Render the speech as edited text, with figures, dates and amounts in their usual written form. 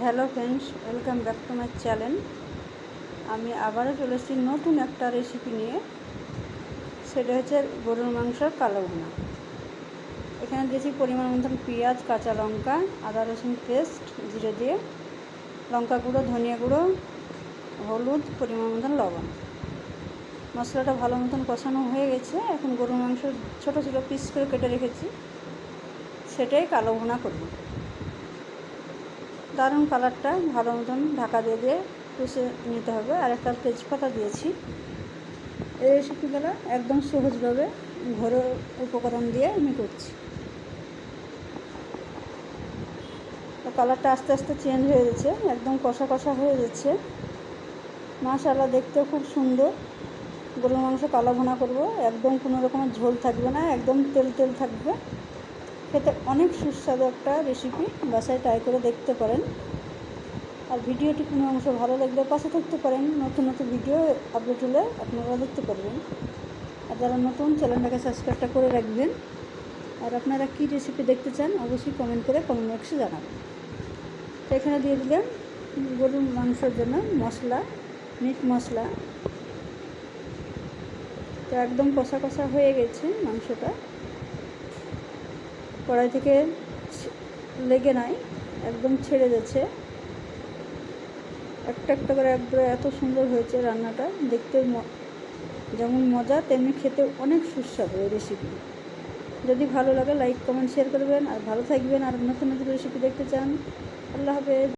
Hello friends, welcome back to my channel. আমি আবারও চলে এসেছি নতুন একটা রেসিপি নিয়ে। সেটা হচ্ছে গরুর মাংসর কালো ভুনা। এখানে দিয়েছি পরিমাণ মতন পেঁয়াজ, কাঁচা লঙ্কা, আদা রসুন পেস্ট, জিরে দিয়ে, লঙ্কা গুঁড়ো, ধনিয়া গুঁড়ো, হলুদ, পরিমাণ মতন লবণ। মশলাটা ভালো মতন কষানো হয়ে গেছে। এখন গরুর মাংস ছোটো ছোটো পিস করে কেটে রেখেছি, সেটাই কালো ভুনা করব। দারুণ কালারটা ভালো মতন ঢাকা দিয়ে কষে নিতে হবে। আর একটা তেজপাতা দিয়েছি। এই রেসিপিগুলো একদম সহজভাবে ঘরোয়া উপকরণ দিয়ে আমি করছি। তো কালারটা আস্তে আস্তে চেঞ্জ হয়ে যাচ্ছে, একদম কষা কষা হয়ে যাচ্ছে। মাশাআল্লাহ, দেখতেও খুব সুন্দর। গরুর মাংস কালো ভুনা করব, একদম কোনো রকমের ঝোল থাকবে না, একদম তেল তেল থাকবে। খেতে অনেক সুস্বাদু একটা রেসিপি, বাসায় ট্রাই করে দেখতে পারেন। আর ভিডিওটি কোনো অংশ ভালো লাগলে পাশে থাকতে পারেন, নতুন নতুন ভিডিও আপলোড হলে আপনারা দেখতে পারবেন। আর যারা নতুন, চ্যানেলটাকে সাবস্ক্রাইবটা করে রাখবেন। আর আপনারা কী রেসিপি দেখতে চান অবশ্যই কমেন্ট করে কমেন্ট বক্সে জানাবেন। তো এখানে দিয়ে দিলাম গরুর মাংসের জন্য মশলা, মিট মশলা। তো একদম কষা কষা হয়ে গেছে মাংসটা, কড়াই থেকে লেগে নাই, একদম ছেড়ে যাচ্ছে। একটা একটা করে একবারে এত সুন্দর হয়েছে রান্নাটা, দেখতে যেমন মজা তেমনি খেতে অনেক সুস্বাদু এই রেসিপি। যদি ভালো লাগে লাইক কমেন্ট শেয়ার করবেন, আর ভালো থাকবেন। আর নতুন নতুন রেসিপি দেখতে চান, আল্লাহ হাফেজ।